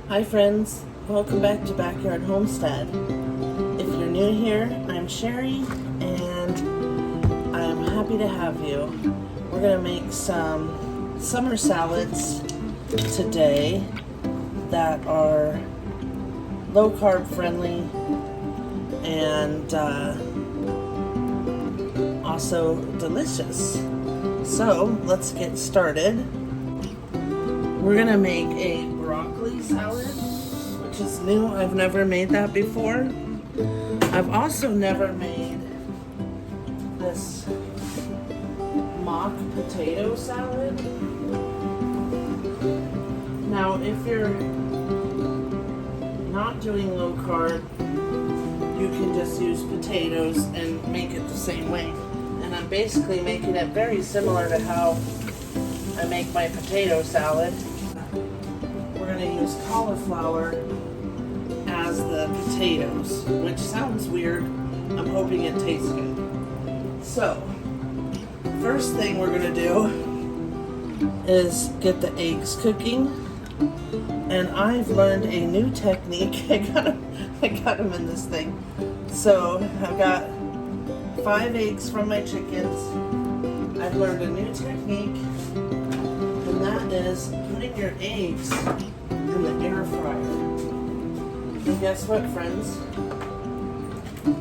Hi friends, welcome back to Backyard Homestead. If you're new here, I'm Sherry and I'm happy to have you. We're going to make some summer salads today that are low carb friendly and also delicious. So let's get started. We're going to make a broccoli salad, which is new. I've never made that before. I've also never made this mock potato salad. Now, if you're not doing low carb, you can just use potatoes and make it the same way. And I'm basically making it very similar to how I make my potato salad. We're going to use cauliflower as the potatoes, which sounds weird. I'm hoping it tastes good. So, first thing we're going to do is get the eggs cooking. And I've learned a new technique. I got them in this thing. So, I've got 5 eggs from my chickens. I've learned a new technique, and that is putting your eggs in the air fryer. And guess what, friends?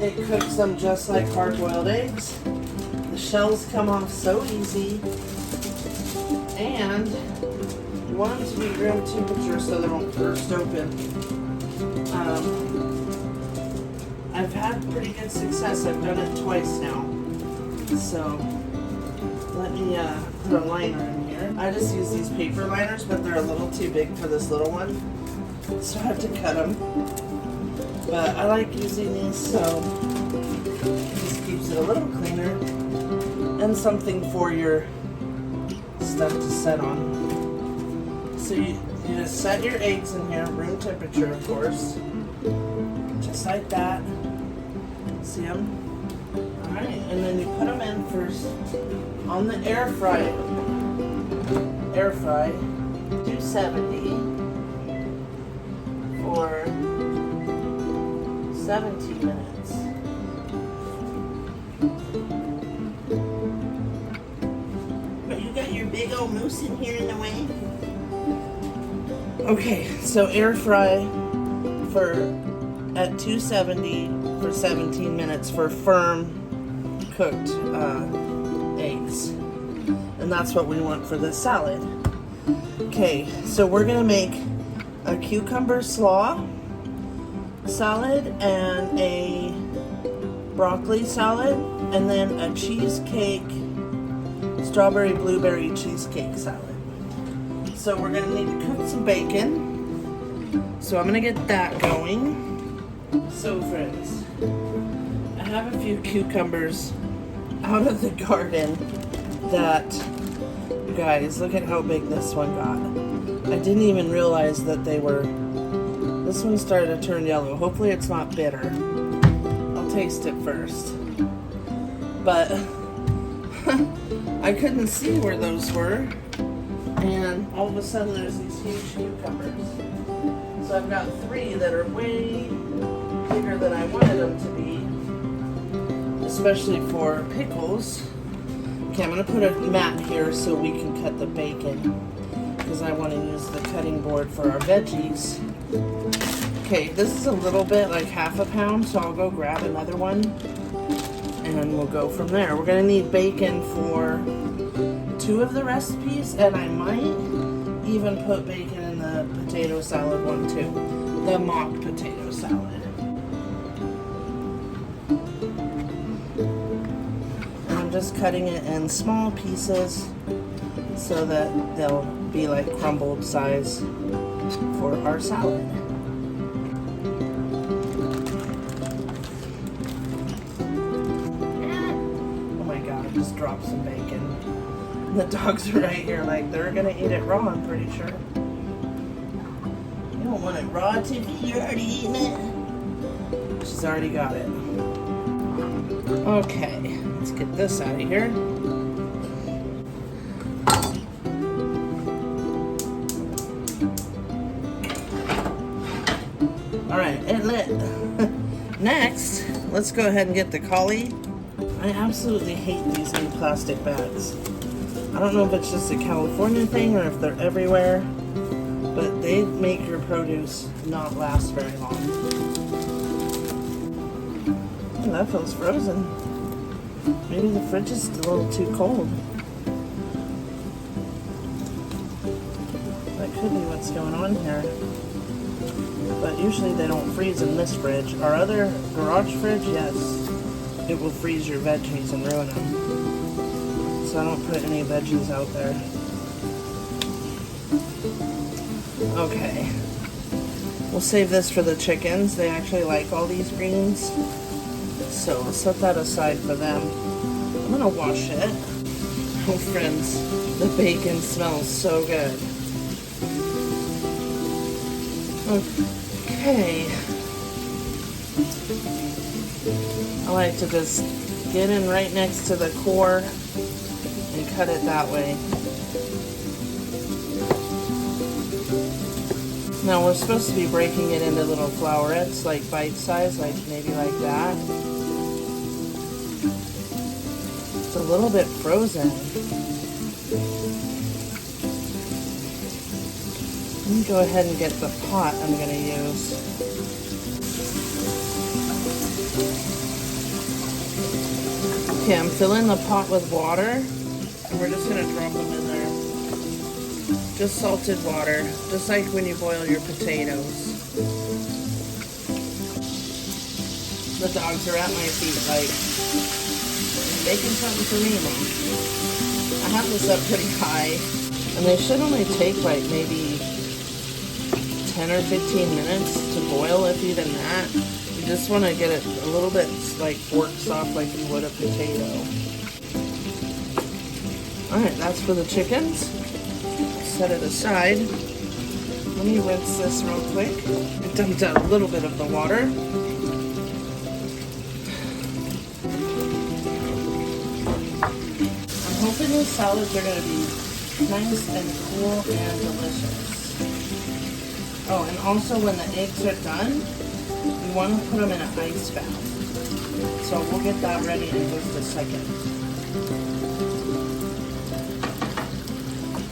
It cooks them just like hard-boiled eggs. The shells come off so easy, and you want them to be room temperature so they won't burst open. I've had pretty good success. I've done it twice now. So let me put a liner in here. I just use these paper liners, but they're a little too big for this little one, so I have to cut them. But I like using these, so it just keeps it a little cleaner and something for your stuff to set on. So you just set your eggs in here, room temperature, of course, just like that. See them? Alright, and then you put them in first on the air fry 270 for 17 minutes. But you got your big old moose in here in the way. Okay, so air fry at 270 for 17 minutes for firm cooked eggs. And that's what we want for this salad. Okay, so we're gonna make a cucumber slaw salad and a broccoli salad, and then a cheesecake, strawberry blueberry cheesecake salad. So we're gonna need to cook some bacon. So I'm gonna get that going. So friends, I have a few cucumbers out of the garden that, guys, look at how big this one got. I didn't even realize that this one started to turn yellow. Hopefully it's not bitter. I'll taste it first. But I couldn't see where those were, and all of a sudden there's these huge cucumbers. So I've got 3 that are way bigger than I wanted them to be, especially for pickles. Okay, I'm going to put a mat here so we can cut the bacon, because I want to use the cutting board for our veggies. Okay, this is a little bit, like half a pound, so I'll go grab another one, and we'll go from there. We're going to need bacon for 2 of the recipes, and I might even put bacon in the potato salad one too, the mock potato salad. I'm just cutting it in small pieces so that they'll be like crumbled size for our salad. Oh my god, I just dropped some bacon. The dogs are right here like they're gonna eat it raw, I'm pretty sure. You don't want it raw, Tiffy, you're already eating it. She's already got it. Okay, let's get this out of here. Alright, it lit. Next, let's go ahead and get the cauli. I absolutely hate these new plastic bags. I don't know if it's just a California thing or if they're everywhere, but they make your produce not last very long. Oh, that feels frozen. Maybe the fridge is a little too cold. That could be what's going on here. But usually they don't freeze in this fridge. Our other garage fridge, yes, it will freeze your veggies and ruin them. So I don't put any veggies out there. Okay. We'll save this for the chickens. They actually like all these greens. So we'll set that aside for them. I'm gonna wash it. Oh friends, the bacon smells so good. Okay. I like to just get in right next to the core and cut it that way. Now we're supposed to be breaking it into little flowerets, like bite size, like maybe like that. It's a little bit frozen. Let me go ahead and get the pot I'm going to use. Okay, I'm filling the pot with water, and we're just going to drop them in there. Just salted water, just like when you boil your potatoes. The dogs are at my feet like, "You're making something for me, Mom." I have this up pretty high, and they should only take like maybe 10 or 15 minutes to boil, if even that. You just want to get it a little bit like fork soft like you would a potato. Alright, that's for the chickens. Set it aside. Let me rinse this real quick. I dumped out a little bit of the water. I'm hoping these salads are going to be nice and cool and delicious. Oh, and also when the eggs are done, you want to put them in an ice bath. So we'll get that ready in just a second.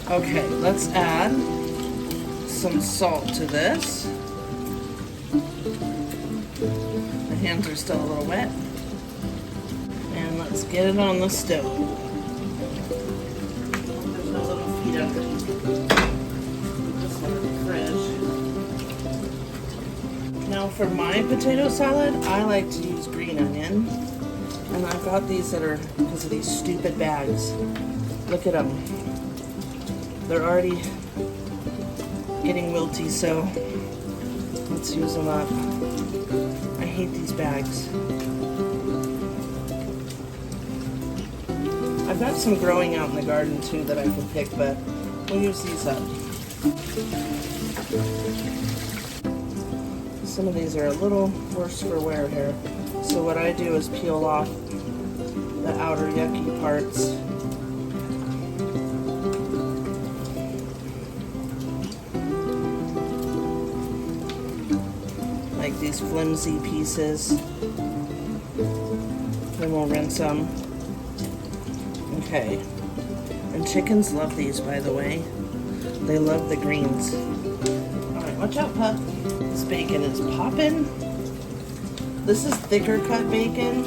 Okay, let's add some salt to this. My hands are still a little wet. And let's get it on the stove. There's no little feet up there. Just in the fridge. Now for my potato salad, I like to use green onion. And I've got these that are, because of these stupid bags. Look at them. They're already getting wilty, so let's use them up. I hate these bags. I've got some growing out in the garden too that I can pick, but we'll use these up. Some of these are a little worse for wear here. So what I do is peel off the outer yucky parts. Like these flimsy pieces. Then we'll rinse them. Okay. And chickens love these, by the way. They love the greens. Alright, watch out, pup. This bacon is popping. This is thicker cut bacon.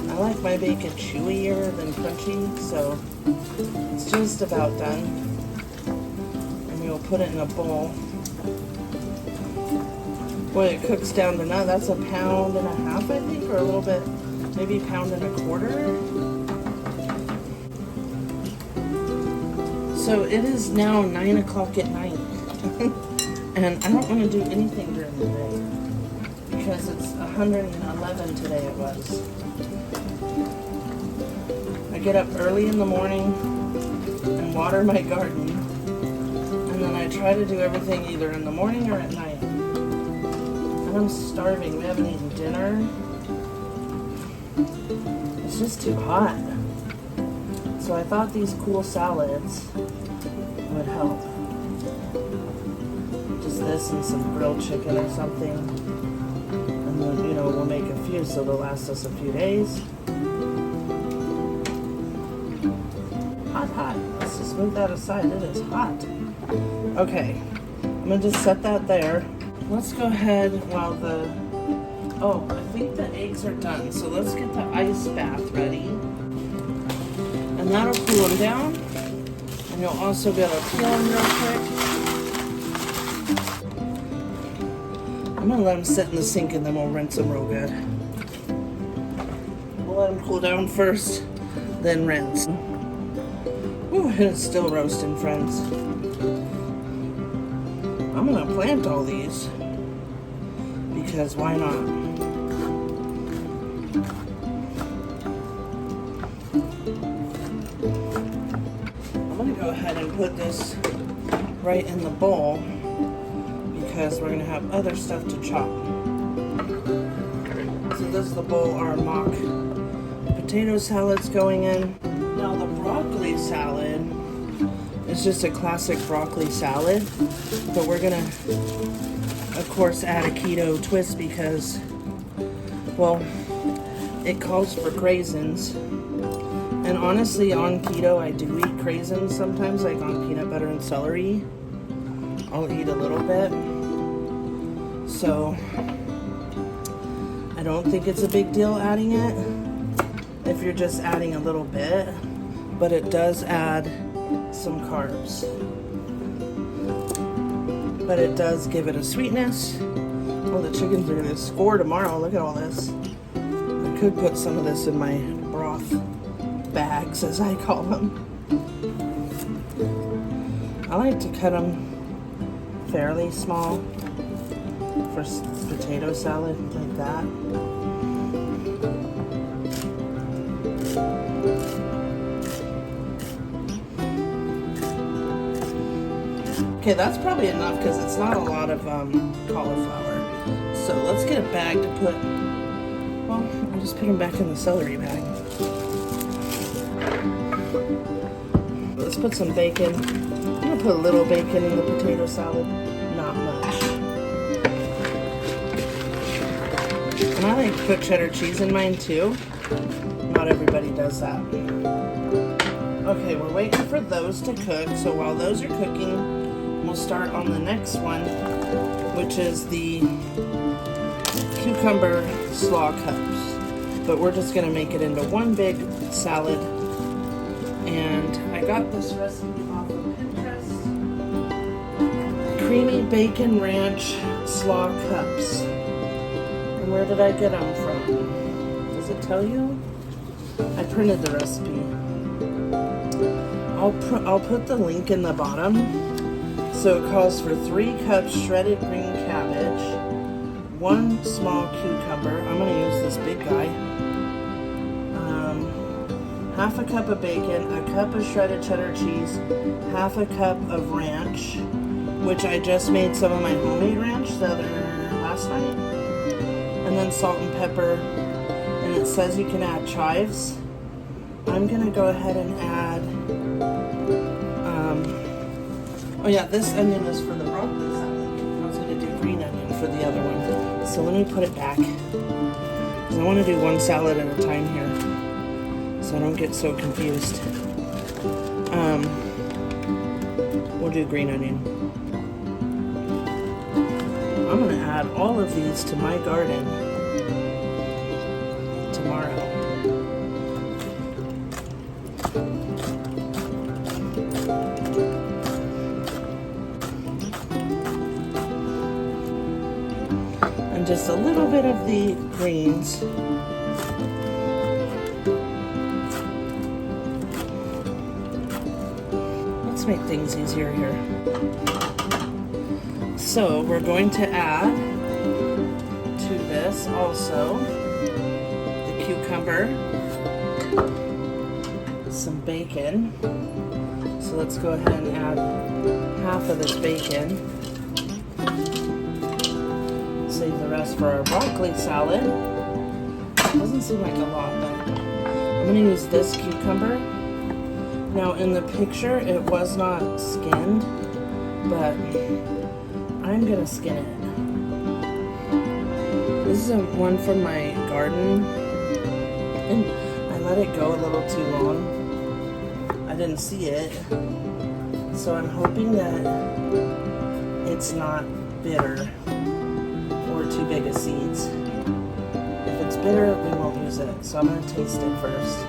I like my bacon chewier than crunchy, so it's just about done. And we'll put it in a bowl. Boy, it cooks down to now. That's 1.5 pounds, I think, or a little bit, maybe 1.25 pounds. So it is now 9 o'clock at night. And I don't want to do anything during the day because it's 111 today it was. I get up early in the morning and water my garden, and then I try to do everything either in the morning or at night. And I'm starving. We haven't eaten dinner. It's just too hot. So I thought these cool salads would help. Just use this and some grilled chicken or something. And then, you know, we'll make a few so they'll last us a few days. Hot, hot. Let's just move that aside. It is hot. Okay. I'm going to just set that there. Let's go ahead while the... Oh, I think the eggs are done. So let's get the ice bath ready. And that'll cool them down. And you'll also be able to peel them real quick. I'm going to let them sit in the sink and then we'll rinse them real good. We'll let them cool down first, then rinse. Ooh, it's still roasting, friends. I'm going to plant all these because why not? I'm going to go ahead and put this right in the bowl because we're going to have other stuff to chop. So this is the bowl our mock potato salad's going in. Now the broccoli salad is just a classic broccoli salad, but we're going to, of course, add a keto twist because, well, it calls for craisins. And honestly, on keto, I do eat craisins sometimes, like on peanut butter and celery. I'll eat a little bit. So, I don't think it's a big deal adding it if you're just adding a little bit, but it does add some carbs. But it does give it a sweetness. Oh, the chickens are going to score tomorrow. Look at all this. I could put some of this in my broth bags, as I call them. I like to cut them fairly small for potato salad, like that. Okay, that's probably enough because it's not a lot of cauliflower. So let's get a bag to put, well, I'll just put them back in the celery bag. Let's put some bacon. I'm going to put a little bacon in the potato salad, not much. And I like to put cheddar cheese in mine too. Not everybody does that. Okay, we're waiting for those to cook. So while those are cooking, we'll start on the next one, which is the cucumber slaw cups. But we're just going to make it into one big salad. And I got this recipe off of Pinterest. Creamy bacon ranch slaw cups. And where did I get them from? Does it tell you? I printed the recipe. I'll put the link in the bottom. So it calls for 3 cups shredded green cabbage, 1 small cucumber. I'm going to use this big guy. Half a cup of bacon, a cup of shredded cheddar cheese, half a cup of ranch, which I just made some of my homemade ranch last night, and then salt and pepper, and it says you can add chives. I'm going to go ahead and add, oh yeah, this onion is for the broccoli salad. I was going to do green onion for the other one, so let me put it back, because I want to do one salad at a time here. So I don't get so confused. We'll do green onion. I'm going to add all of these to my garden tomorrow. And just a little bit of the greens. Make things easier here. So we're going to add to this also the cucumber, some bacon. So let's go ahead and add half of this bacon. Save the rest for our broccoli salad. Doesn't seem like a lot, but I'm going to use this cucumber. Now in the picture it was not skinned, but I'm gonna skin it. This is one from my garden, and I let it go a little too long. I didn't see it, so I'm hoping that it's not bitter or too big of seeds. If it's bitter, we won't use it, so I'm gonna taste it first.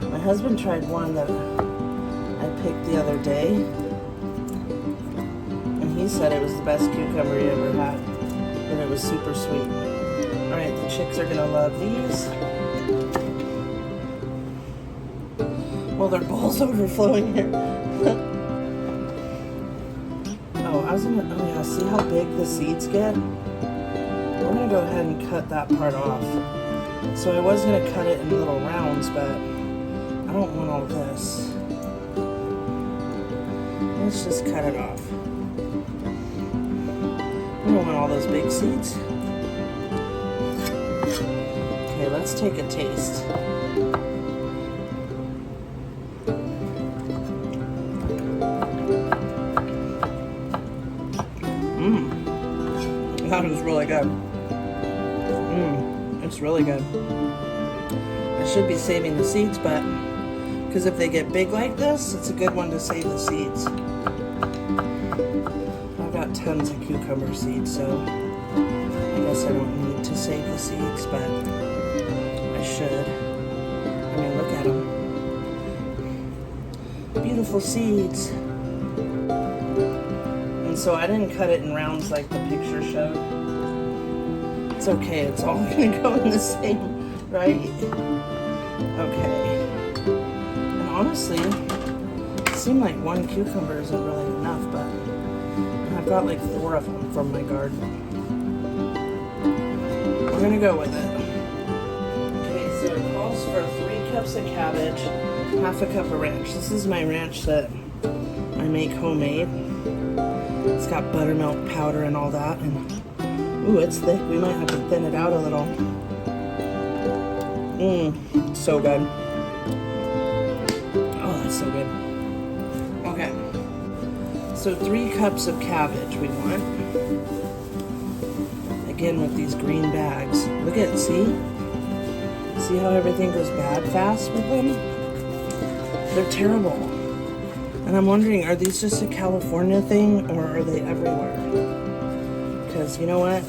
My husband tried one that I picked the other day, and he said it was the best cucumber he ever had, and it was super sweet. Alright, the chicks are gonna love these. Well, their bowl's overflowing here. Oh yeah, see how big the seeds get? We're gonna go ahead and cut that part off. So I was gonna cut it in little rounds, but I don't want all this. Let's just cut it off. We don't want all those big seeds. Okay, let's take a taste. That was really good. It's really good. I should be saving the seeds, but because if they get big like this, it's a good one to save the seeds. I've got tons of cucumber seeds, so I guess I don't need to save the seeds, but I should. I mean, look at them. Beautiful seeds. And so I didn't cut it in rounds like the picture showed. It's okay, it's all gonna go in the same, right? Okay. And honestly, it seemed like one cucumber isn't really enough, but I've got like 4 of them from my garden. We're gonna go with it. Okay, so it calls for 3 cups of cabbage, half a cup of ranch. This is my ranch that I make homemade. It's got buttermilk powder and all that, and ooh, it's thick. We might have to thin it out a little. So good. Oh, that's so good. Okay. So 3 cups of cabbage we want. Again with these green bags. Look at it, see? See how everything goes bad fast with them? They're terrible. And I'm wondering, are these just a California thing or are they everywhere? Because you know what?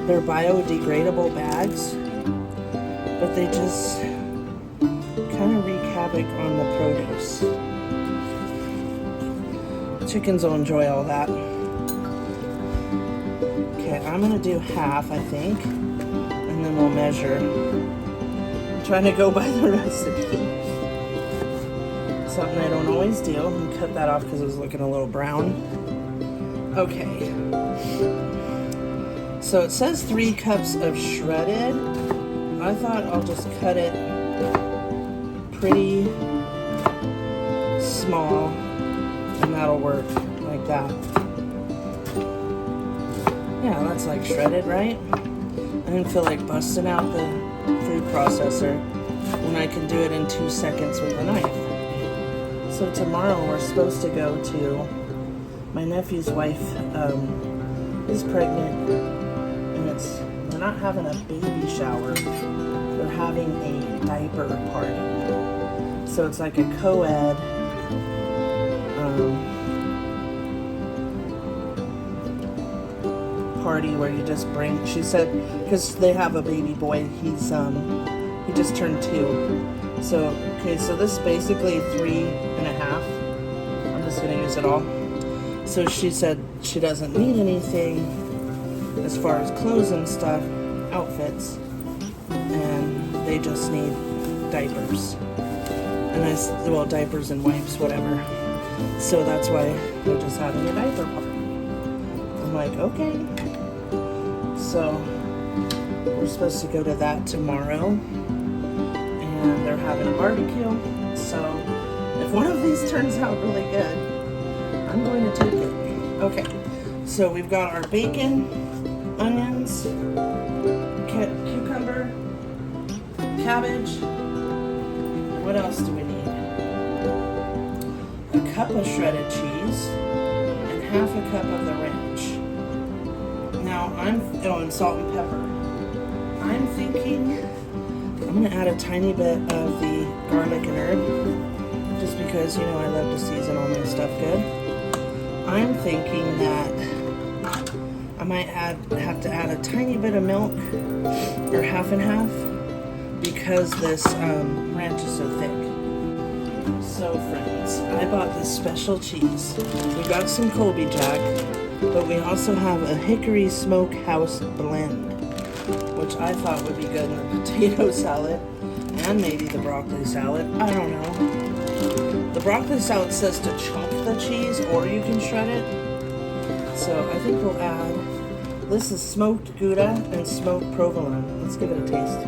They're biodegradable bags, but they just kind of wreak havoc on the produce. Chickens will enjoy all that. Okay, I'm gonna do half, I think, and then we'll measure. I'm trying to go by the recipe. Something I don't always do. And cut that off because it was looking a little brown. Okay. So it says 3 cups of shredded. I thought I'll just cut it pretty small and that'll work like that. Yeah, that's like shredded, right? I didn't feel like busting out the food processor when I can do it in 2 seconds with a knife. So tomorrow we're supposed to go to, my nephew's wife is pregnant, and they're not having a baby shower, they're having a diaper party. So it's like a co-ed party where you just bring, she said, because they have a baby boy, he just turned 2. So, okay, so this is basically 3.5. I'm just gonna use it all. So she said she doesn't need anything as far as clothes and stuff, outfits, and they just need diapers. And well, diapers and wipes, whatever. So that's why they're just having a diaper party. I'm like, okay. So we're supposed to go to that tomorrow. And they're having a barbecue, so if one of these turns out really good, I'm going to take it. Okay, so we've got our bacon, onions, cucumber, cabbage. What else do we need? a cup of shredded cheese and half a cup of the ranch. Now and salt and pepper. I'm thinking I'm gonna add a tiny bit of the garlic and herb, just because, you know, I love to season all my stuff good. I'm thinking that I might have to add a tiny bit of milk, or half and half, because this ranch is so thick. So friends, I bought this special cheese. We got some Colby Jack, but we also have a hickory smokehouse blend, which I thought would be good in the potato salad and maybe the broccoli salad. I don't know. The broccoli salad says to chunk the cheese or you can shred it. So I think we'll add, this is smoked Gouda and smoked provolone. Let's give it a taste.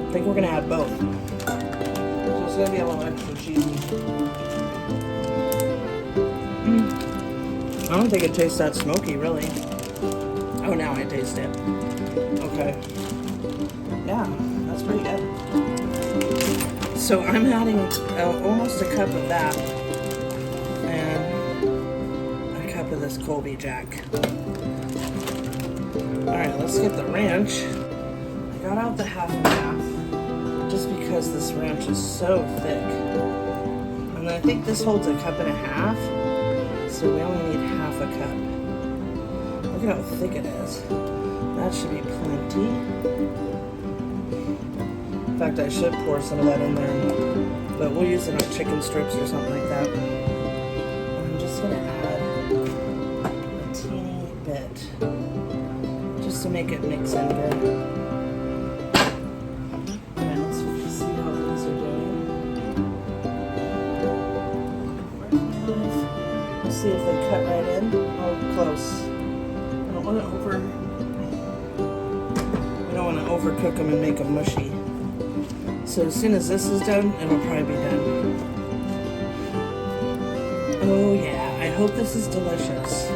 I think we're gonna add both. So it's gonna be a little extra cheesy. I don't think it tastes that smoky, really. Oh, now I taste it. Okay. Yeah, that's pretty good. So I'm adding almost a cup of that and a cup of this Colby Jack. Alright, let's get the ranch. I got out the half and half just because this ranch is so thick. And I think this holds a cup and a half. So we only need half a cup. Look at how thick it is. That should be plenty. In fact, I should pour some of that in there, but we'll use it on chicken strips or something like that. And I'm just gonna add a teeny bit, just to make it mix in good. Alright, let's see how these are doing. See if they cut right in. Oh, close. I don't want to overcook them and make them mushy. So as soon as this is done, it'll probably be done. Oh yeah, I hope this is delicious.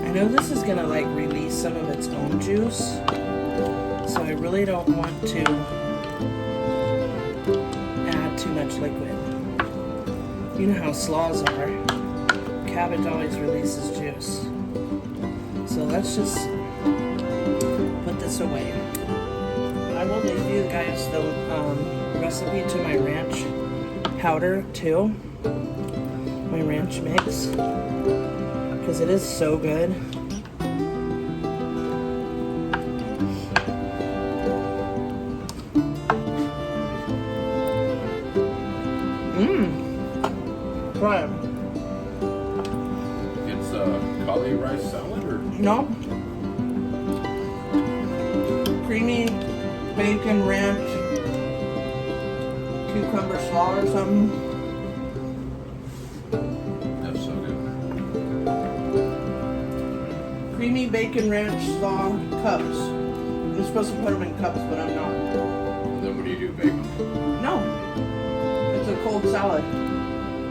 I know this is gonna like release some of its own juice. So I really don't want to add too much liquid. You know how slaws are. Cabbage always releases juice. So let's just put this away. I will leave you guys the recipe to my ranch powder too. My ranch mix. Because it is so good. Try it. It's a cauli rice salad, or? No. Creamy bacon ranch cucumber slaw or something. That's so good. Creamy bacon ranch slaw cups. I'm supposed to put them in cups, but I'm not. And then what do you do, bacon? No. It's a cold salad.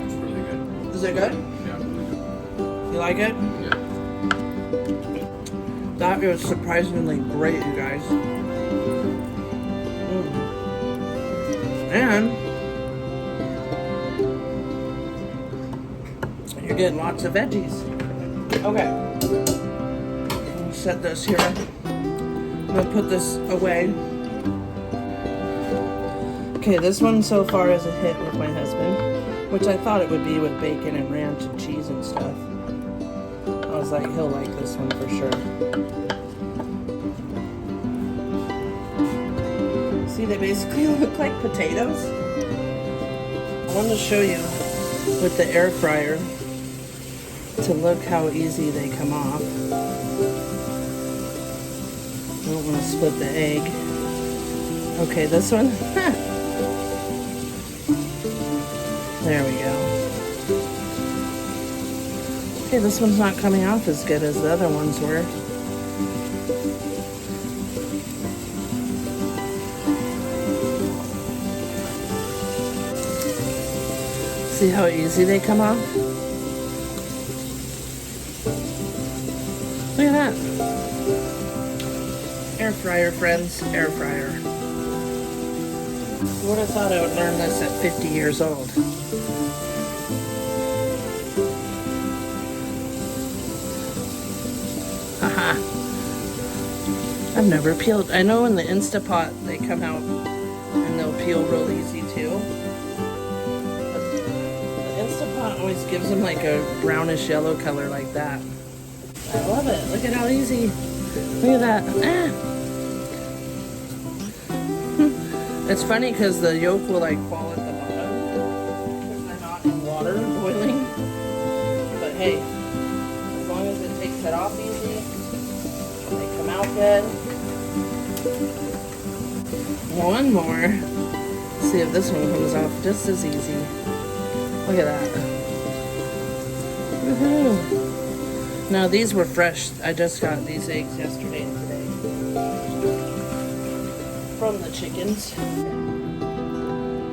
It's really good. Is it good? Yeah, really good. You like it? Yeah. That is surprisingly great, you guys. And you're getting lots of veggies. Okay. I'll set this here. I'm gonna put this away. Okay, this one so far is a hit with my husband, which I thought it would be with bacon and ranch and cheese and stuff. I was like, he'll like this one for sure. See, they basically look like potatoes. I wanted to show you with the air fryer to look how easy they come off. I don't want to split the egg. Okay, this one. There we go. Okay, this one's not coming off as good as the other ones were. See how easy they come off? air fryer, friends. Air fryer. You would have thought I would learn this at 50 years old. Haha. I've never peeled. I know in the Instapot they come out and they'll peel real easy too. But the Instapot always gives them like a brownish yellow color like that. I love it. Look at how easy. Look at that. Ah. It's funny because the yolk will like fall at the bottom because they're not in water boiling. But hey, as long as it takes it off easy, they come out good. One more. Let's see if this one comes off just as easy. Look at that. Woohoo! Now these were fresh. I just got these eggs yesterday and today from the chickens.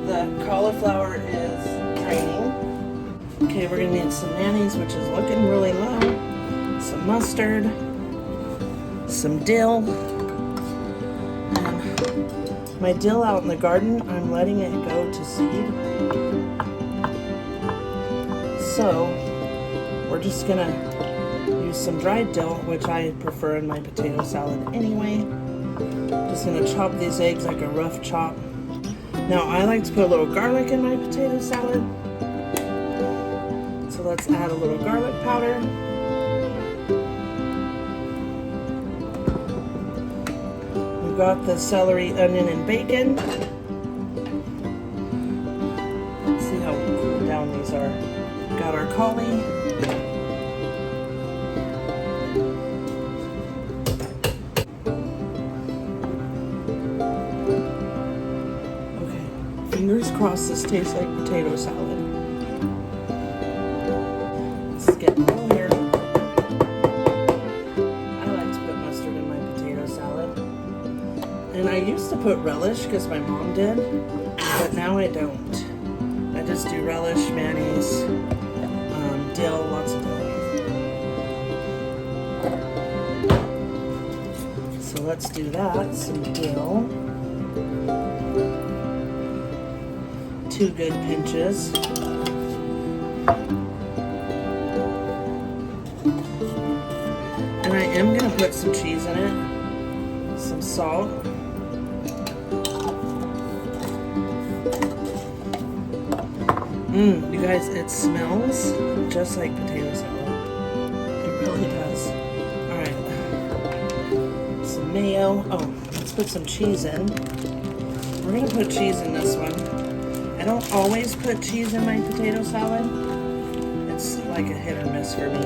The cauliflower is draining. Okay, we're gonna need some mayonnaise, which is looking really low. Some mustard, some dill. And my dill out in the garden, I'm letting it go to seed. So we're just gonna use some dried dill, which I prefer in my potato salad anyway. Just gonna chop these eggs like a rough chop. Now I like to put a little garlic in my potato salad. So let's add a little garlic powder. We've got the celery, onion, and bacon. See how cooled down these are. Got our cauli. Fingers crossed this tastes like potato salad. This is getting a little hairy. I like to put mustard in my potato salad. And I used to put relish because my mom did, but now I don't. I just do relish, mayonnaise, dill, lots of dill. So let's do that, some dill. 2 good pinches. And I am going to put some cheese in it, some salt. You guys, it smells just like potato salad. It really does. Alright. Some mayo. Oh, let's put some cheese in. We're going to put cheese in this one. I don't always put cheese in my potato salad. It's like a hit or miss for me.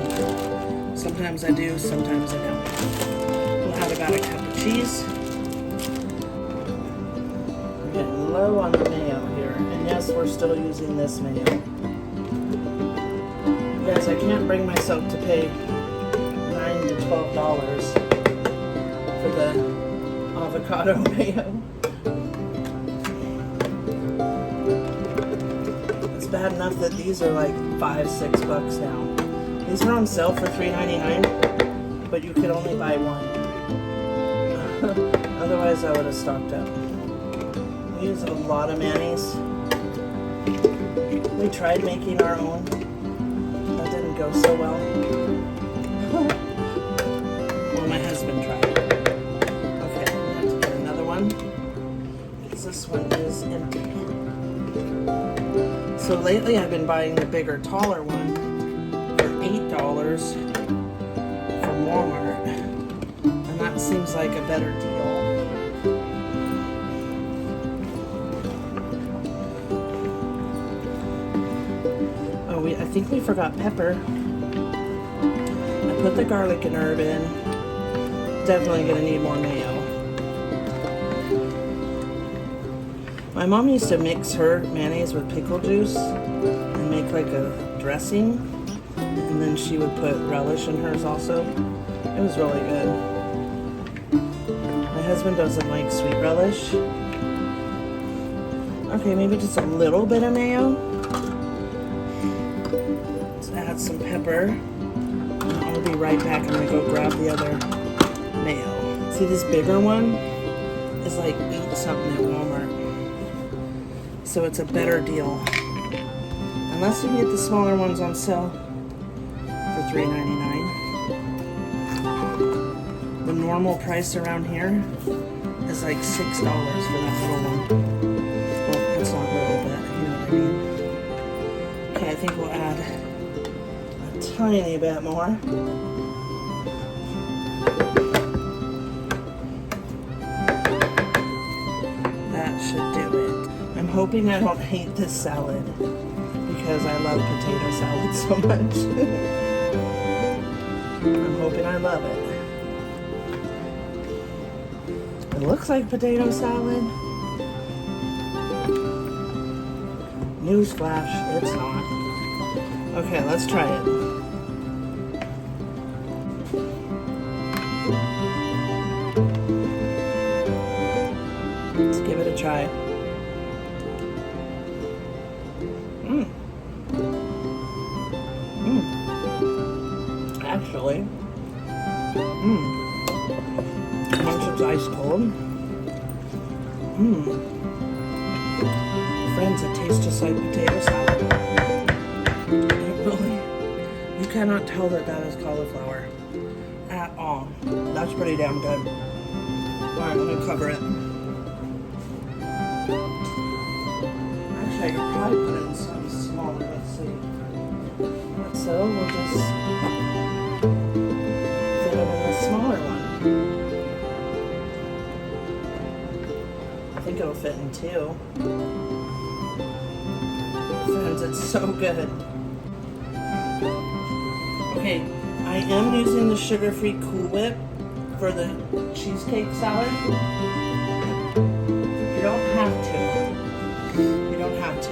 Sometimes I do, sometimes I don't. We'll add about a cup of cheese. We're getting low on the mayo here. And yes, we're still using this mayo. You guys, I can't bring myself to pay $9 to $12 for the avocado mayo. Bad enough that these are like $5-6 now. These are on sale for $3.99, but you could only buy one. Otherwise, I would have stocked up. We use a lot of mayonnaise. We tried making our own. That didn't go so well. Well, my husband tried. Okay, I'm gonna have to get another one because this one is empty. So lately I've been buying the bigger, taller one for $8 from Walmart. And that seems like a better deal. Oh, I think we forgot pepper. I put the garlic and herb in. Definitely gonna need more mayo. My mom used to mix her mayonnaise with pickle juice and make like a dressing, and then she would put relish in hers also. It was really good. My husband doesn't like sweet relish. Okay, maybe just a little bit of mayo. Let's add some pepper. I'll be right back. I'm gonna go grab the other mayo. See, this bigger one is like $8 something at Walmart. So it's a better deal. Unless you can get the smaller ones on sale for $3.99. The normal price around here is like $6 for that little one. Well, it's not little, but you know what I mean. Okay, I think we'll add a tiny bit more. That should do it. I'm hoping I don't hate this salad because I love potato salad so much. I'm hoping I love it. It looks like potato salad. Newsflash, it's not. Okay, let's try it. Let's give it a try. Actually, once it's ice cold, friends, it tastes just like potato salad. It really, you cannot tell that that is cauliflower at all. That's pretty damn good. Alright, let me cover it. Actually, I could probably put it in some smaller, let's see. So, we'll just fit it in the smaller one. I think it'll fit in 2. Friends, it's so good. Okay, I am using the sugar-free Cool Whip for the cheesecake salad. You don't have to. You don't have to.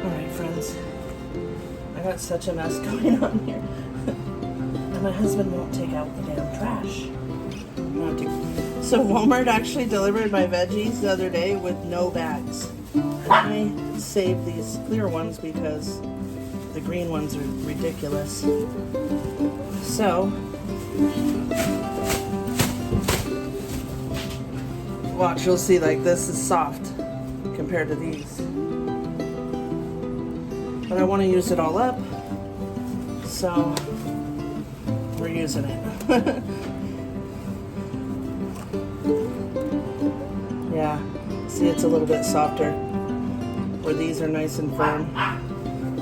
Alright, friends. I got such a mess going on here. And my husband won't take out the damn trash. So Walmart actually delivered my veggies the other day with no bags. And I saved these clear ones because the green ones are ridiculous. So, watch, you'll see, like, this is soft compared to these. But I want to use it all up, so we're using it. Yeah, see, it's a little bit softer, where these are nice and firm,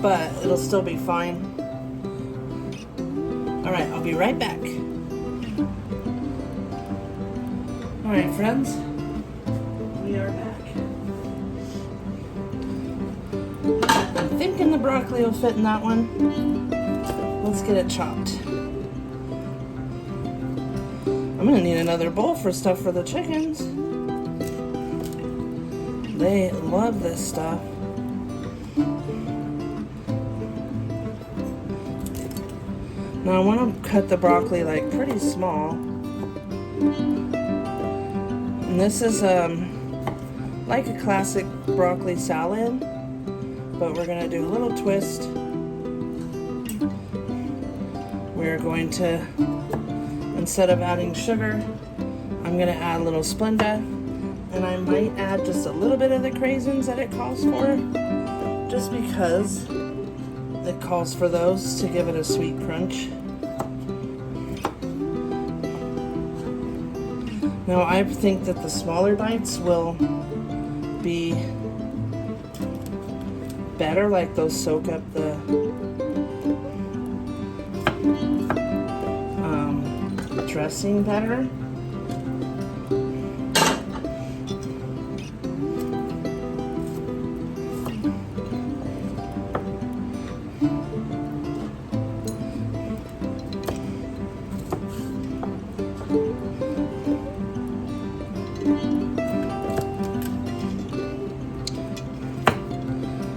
but it'll still be fine. Alright, I'll be right back. Alright, friends, we are back. I'm thinking the broccoli will fit in that one. Let's get it chopped. I'm gonna need another bowl for stuff for the chickens. They love this stuff. Now I want to cut the broccoli like pretty small. And this is like a classic broccoli salad, but we're going to do a little twist. We're going to, instead of adding sugar, I'm going to add a little Splenda. And I might add just a little bit of the craisins that it calls for, just because it calls for those to give it a sweet crunch. Now I think that the smaller bites will be better, like those soak up the dressing better.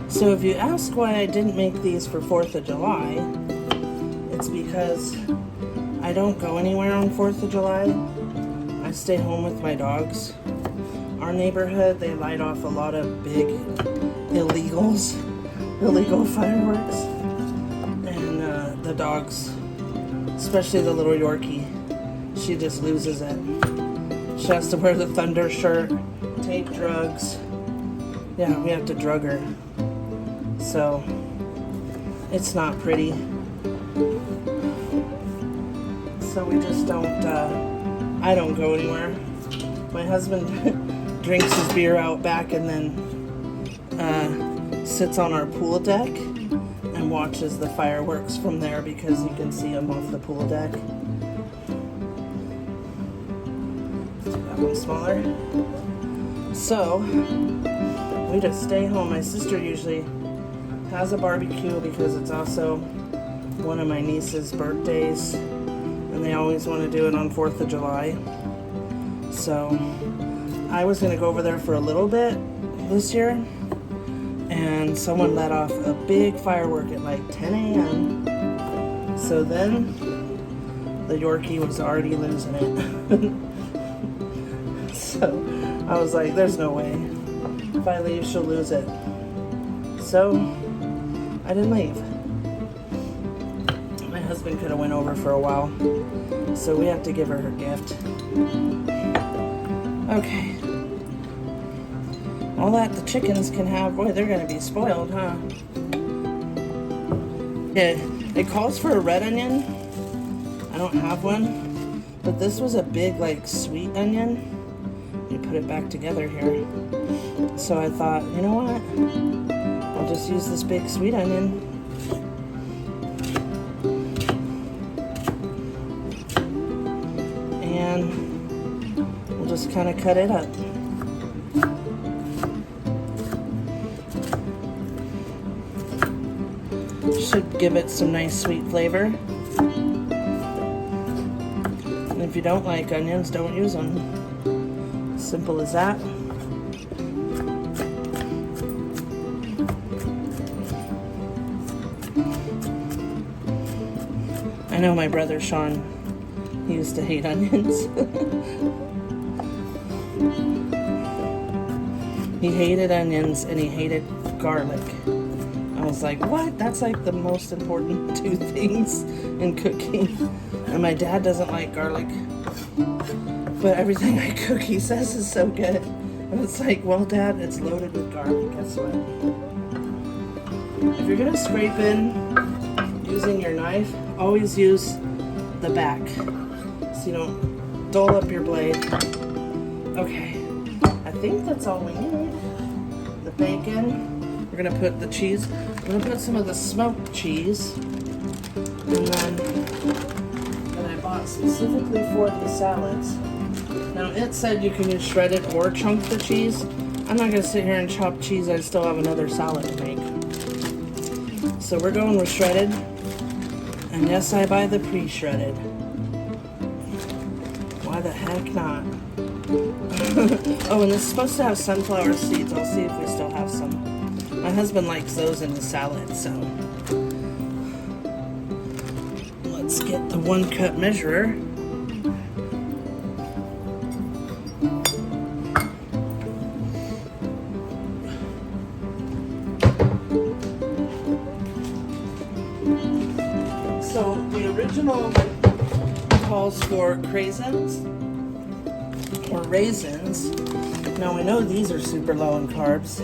So if you ask why I didn't make these for 4th of July, it's because I don't go anywhere on 4th of July. I stay home with my dogs. Our neighborhood, they light off a lot of big illegal fireworks. And the dogs, especially the little Yorkie, she just loses it. She has to wear the thunder shirt, take drugs. Yeah, we have to drug her. So, it's not pretty. So we just don't, I don't go anywhere. My husband drinks his beer out back and then sits on our pool deck and watches the fireworks from there because you can see them off the pool deck. That one's smaller. So, we just stay home. My sister usually has a barbecue because it's also one of my niece's birthdays and they always want to do it on 4th of July. So I was going to go over there for a little bit this year and someone let off a big firework at like 10 a.m. So then the Yorkie was already losing it. So I was like, there's no way. If I leave, she'll lose it. So I didn't leave. My husband could have went over for a while. So we have to give her gift. Okay. All that the chickens can have, boy, they're gonna be spoiled, huh? Yeah, it calls for a red onion. I don't have one. But this was a big, like, sweet onion. You put it back together here. So I thought, you know what? I'll just use this big sweet onion. And we'll just kind of cut it up. Should give it some nice sweet flavor. And if you don't like onions, don't use them. Simple as that. I know my brother Sean, he used to hate onions. He hated onions and he hated garlic. I was like, what? That's like the most important two things in cooking. And my dad doesn't like garlic. But everything I cook, he says is so good. And it's like, well, Dad, it's loaded with garlic. Guess what? If you're gonna scrape in using your knife, always use the back so you don't dull up your blade. Okay, I think that's all we need. The bacon. We're gonna put the cheese. I'm gonna put some of the smoked cheese, and then that I bought specifically for these salads. Now it said you can use shredded or chunk the cheese. I'm not gonna sit here and chop cheese. I still have another salad to make. So we're going with shredded. And yes, I buy the pre-shredded. Why the heck not? Oh, and this is supposed to have sunflower seeds. I'll see if we still have some. My husband likes those in the salad, so. Let's get the 1 cup measurer. So the original calls for craisins or raisins. Now we know these are super low in carbs.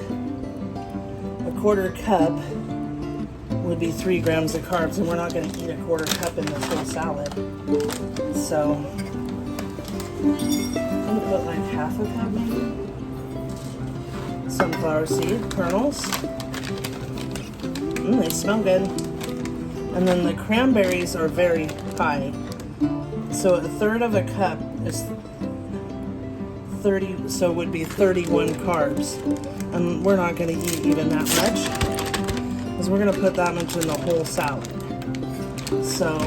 A 1/4 cup would be 3 grams of carbs, and we're not going to eat a 1/4 cup in this whole salad. So I'm going to put like 1/2 cup maybe. Sunflower seed kernels. They smell good. And then the cranberries are very high. So 1/3 cup is 30, so it would be 31 carbs. And we're not gonna eat even that much, because we're gonna put that much in the whole salad. So,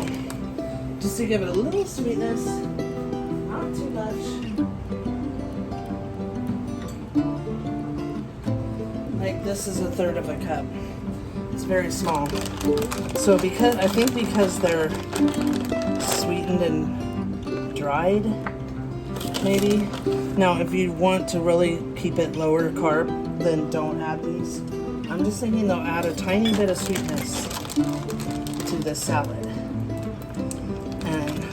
just to give it a little sweetness, not too much. Like this is 1/3 cup. It's very small. So because they're sweetened and dried, maybe. Now, if you want to really keep it lower carb, then don't add these. I'm just thinking they'll add a tiny bit of sweetness to this salad. And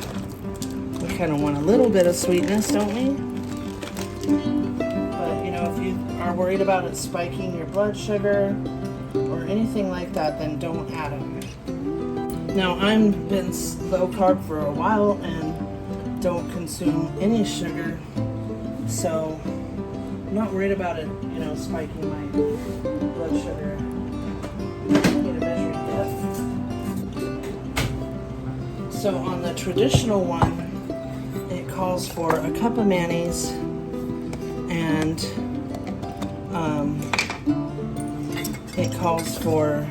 we kind of want a little bit of sweetness, don't we? But, you know, if you are worried about it spiking your blood sugar or anything like that, then don't add them. Now, I've been low carb for a while and don't consume any sugar, so I'm not worried about it, you know, spiking my blood sugar. Need a measuring cup. So on the traditional one, it calls for a cup of mayonnaise and it calls for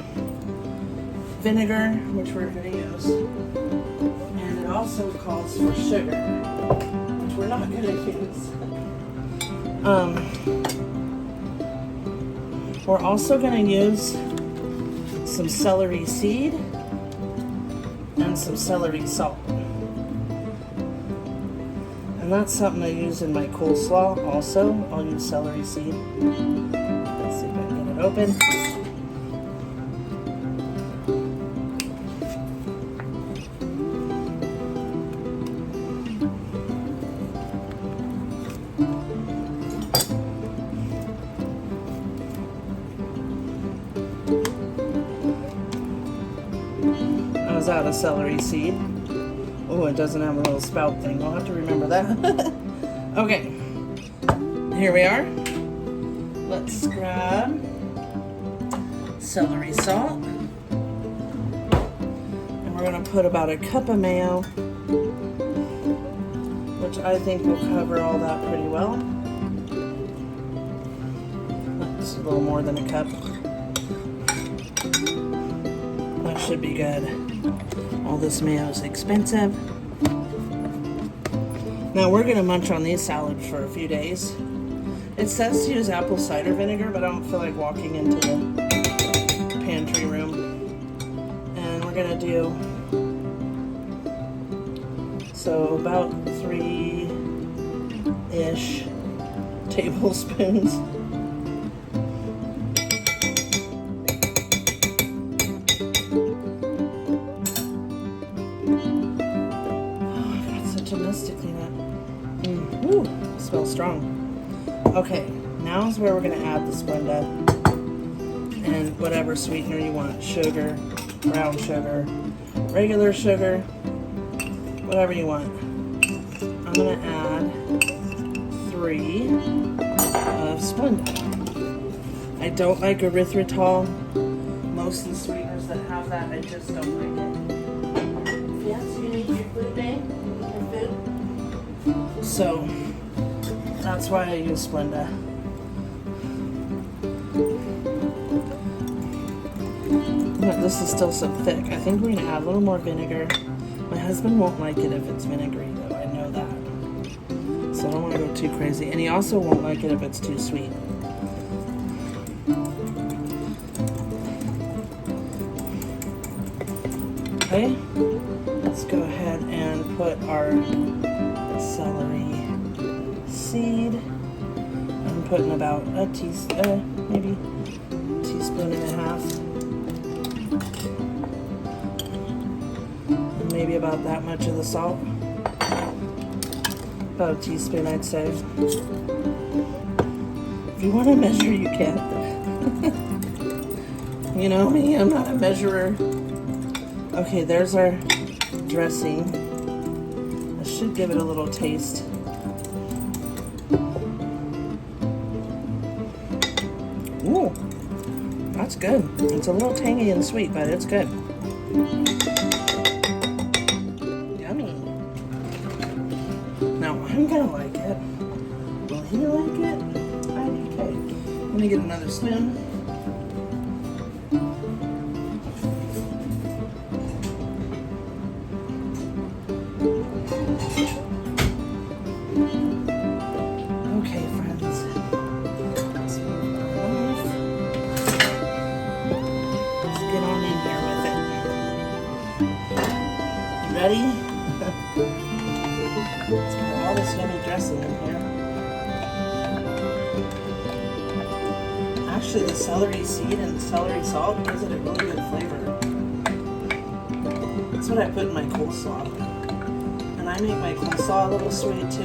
vinegar, which we're going to use, and it also calls for sugar, which we're not going to use. We're also going to use some celery seed and some celery salt. And that's something I use in my coleslaw also. I'll use celery seed. Let's see if I can get it open. I was out of celery seed. Oh, it doesn't have a little spout thing. I'll have to remember that. Okay, here we are. Let's grab celery salt. And we're going to put about a cup of mayo, which I think will cover all that pretty well. That's a little more than a cup. That should be good. All this mayo is expensive. Now we're going to munch on these salads for a few days. It says to use apple cider vinegar, but I don't feel like walking into the pantry room. And we're going to do, so about 3-ish tablespoons. To clean up. Ooh, smells strong. Okay, now is where we're going to add the Splenda and whatever sweetener you want. Sugar, brown sugar, regular sugar, whatever you want. I'm going to add 3 of Splenda. I don't like erythritol. Most of the sweeteners that have that, I just don't like it. Yes, you need your food day? So that's why I use Splenda. But this is still so thick. I think we're going to add a little more vinegar. My husband won't like it if it's vinegary, though. I know that. So I don't want to go too crazy. And he also won't like it if it's too sweet. Okay, let's go ahead and put our celery seed. I'm putting about a maybe a teaspoon and a half. And maybe about that much of the salt. About a teaspoon, I'd say. If you want to measure, you can. You know me, I'm not a measurer. Okay, there's our dressing. I should give it a little taste. Ooh, that's good. It's a little tangy and sweet, but it's good. Yummy. Now, I'm gonna like it. Will he like it? I do cake. Let me get another spoon. Okay, friends. Let's get on in here with it. You ready? Let's put all this yummy dressing in here. Actually, the celery seed and celery salt gives it a really good flavor. That's what I put in my coleslaw. And I make my coleslaw a little sweet too.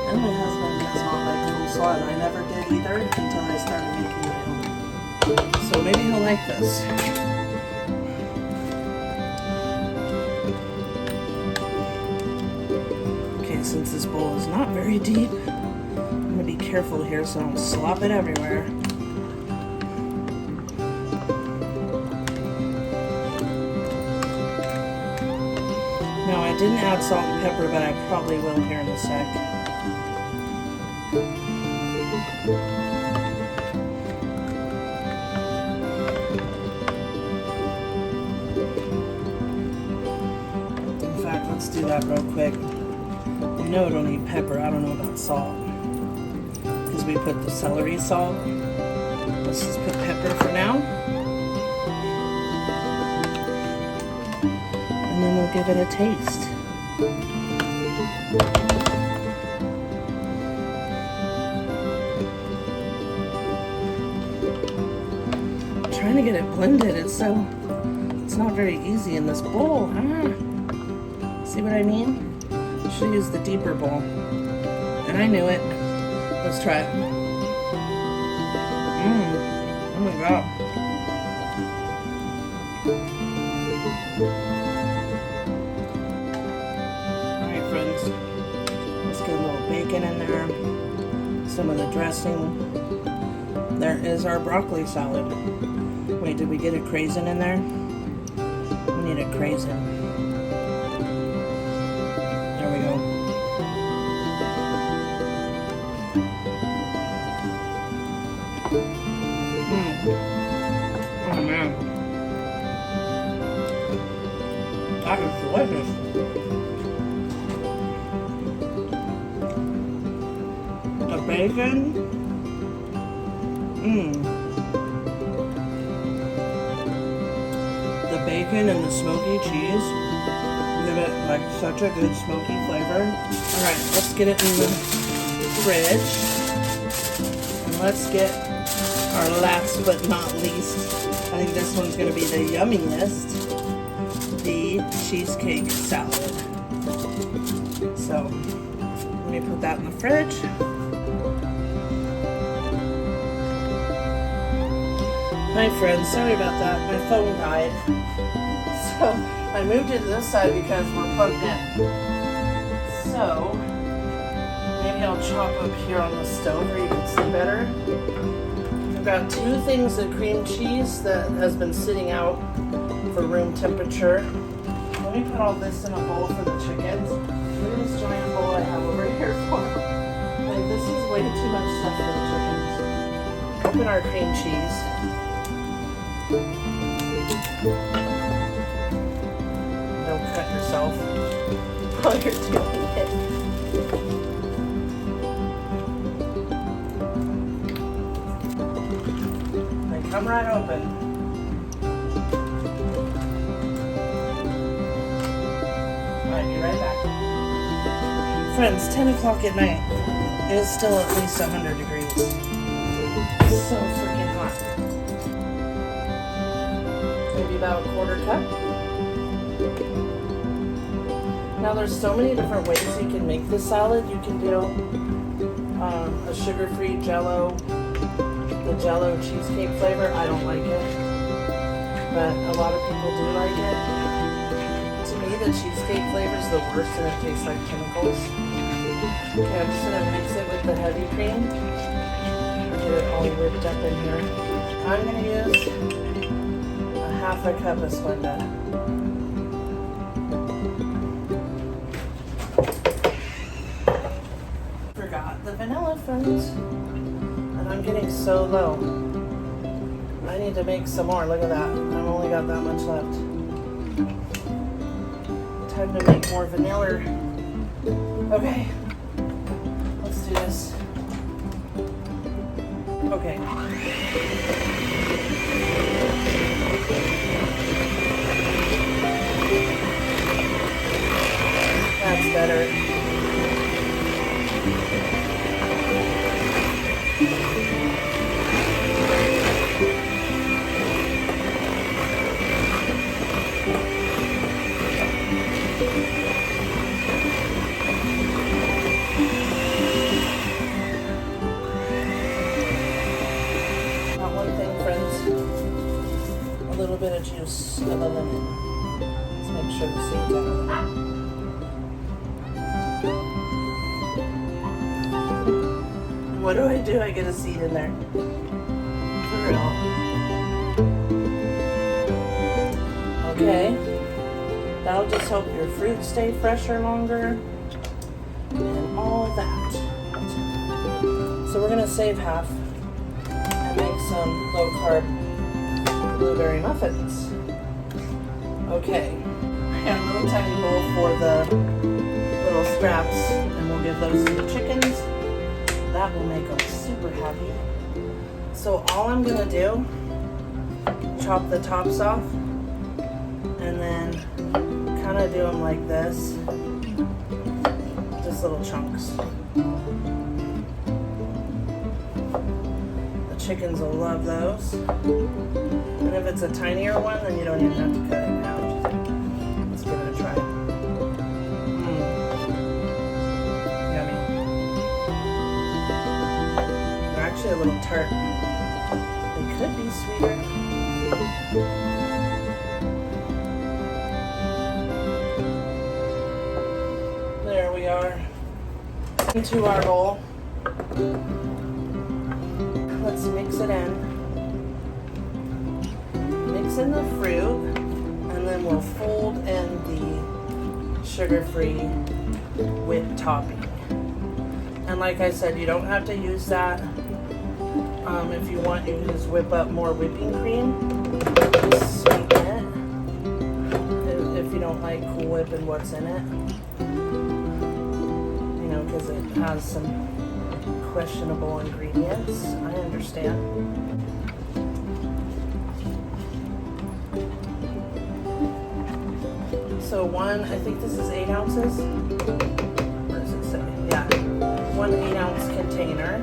And my husband does not like coleslaw, and I never did either until I started making my own. So maybe he'll like this. Okay, since this bowl is not very deep, I'm gonna be careful here so I don't slop it everywhere. No, I didn't add salt and pepper, but I probably will here in a sec. In fact, let's do that real quick. I know it'll need pepper. I don't know about salt. Because we put the celery salt. Let's just put pepper for now. And then we'll give it a taste. I'm trying to get it blended. It's not very easy in this bowl. See what I mean? Should use the deeper bowl. And I knew it. Let's try it. Oh my god. Alright friends. Let's get a little bacon in there. Some of the dressing. There is our broccoli salad. Wait, did we get a craisin in there? We need a craisin. There we go. Oh man. That is delicious. The bacon. The bacon and the smoky cheese give it like such a good smoky flavor. Alright, let's get it in the fridge. And let's get our last but not least, I think this one's going to be the yummiest, the cheesecake salad. So, let me put that in the fridge. Hi friends, sorry about that, my phone died. So, I moved it to this side because we're plugged in. So, maybe I'll chop up here on the stove where you can see better. I've got 2 things of cream cheese that has been sitting out for room temperature. Let me put all this in a bowl for the chickens. Look at this giant bowl I have over here for them. Like, this is way too much stuff for the chickens. Open our cream cheese. Don't cut yourself while you're doing it. They come right open. Alright, be right back. Friends, 10 o'clock at night. It is still at least 100 degrees. It's so freaking hot. Maybe about a quarter cup. Now there's so many different ways you can make this salad. You can do a sugar-free Jello, the Jello cheesecake flavor. I don't like it, but a lot of people do like it. To me, the cheesecake flavor is the worst, and it tastes like chemicals. Okay, I'm just gonna mix it with the heavy cream. Get it all whipped up in here. I'm gonna use a half a cup of Splenda. Forgot the vanilla, friends. And I'm getting so low. I need to make some more. Look at that. I've only got that much left. Time to make more vanilla. Okay. Let's do this. Okay. That's better. juice of a lemon. Let's make sure the seeds are in there. What do? I get a seed in there. For real. Okay. That'll just help your fruit stay fresher longer. And all of that. So we're gonna save half and make some low carb blueberry muffins. Okay. I got a little tiny bowl for the little scraps, and we'll give those to the chickens. That will make them super happy. So all I'm gonna do, chop the tops off, and then kind of do them like this, just little chunks. The chickens will love those. And if it's a tinier one, then you don't even have to cut it out. Let's give it a try. Yummy. They're actually a little tart. They could be sweeter. There we are. Into our bowl. Let's mix it in. Mix in the fruit, and then we'll fold in the sugar-free whipped topping. And like I said, you don't have to use that. If you want, you can just whip up more whipping cream. Just sweeten it. If you don't like Cool Whip and what's in it. You know, because it has some questionable ingredients. I understand. So I think this is 8 ounces. What does it say? Yeah, 1 8-ounce container.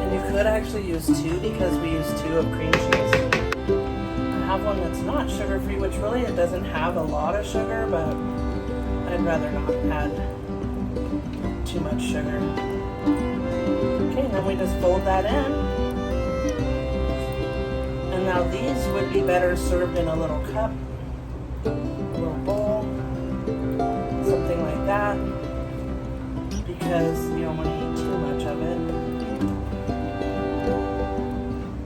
And you could actually use 2 because we use 2 of cream cheese. I have one that's not sugar-free, which really it doesn't have a lot of sugar, but I'd rather not add too much sugar. Okay, then we just fold that in. And now these would be better served in a little cup, a little bowl, something like that, because you don't want to eat too much of it.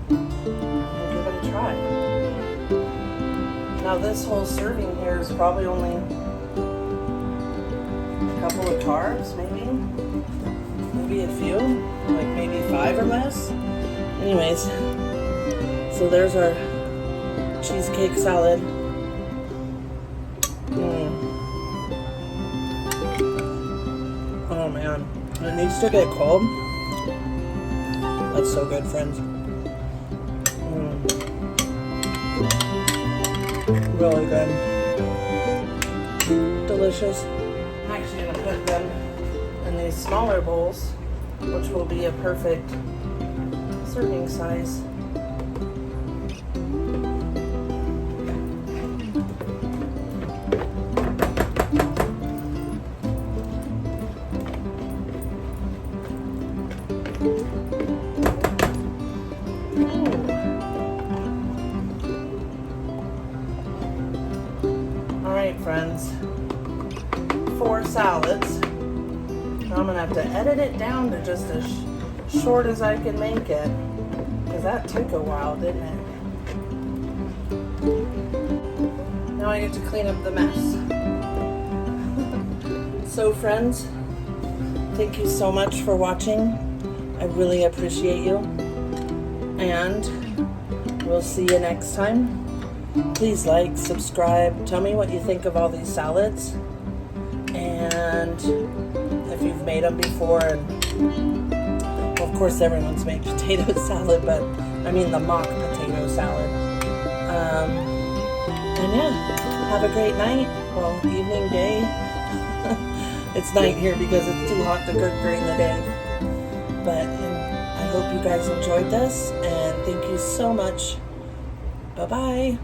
We'll give it a try. Now this whole serving here is probably only couple of carbs, maybe a few, like maybe 5 or less. Anyways, so there's our cheesecake salad. Oh man, it needs to get cold. That's so good, friends. Really good. Delicious. I'm actually going to put them in these smaller bowls, which will be a perfect serving size. All right, friends. 4 salads. Now I'm gonna have to edit it down to just as short as I can make it, because that took a while, didn't it? Now I get to clean up the mess. So friends, thank you so much for watching. I really appreciate you, and we'll see you next time. Please like, subscribe, tell me what you think of all these salads. And if you've made them before, and well, of course everyone's made potato salad, but I mean the mock potato salad. And yeah, have a great night. Well, evening, day. It's night here because it's too hot to cook during the day. But I hope you guys enjoyed this, and thank you so much. Bye-bye.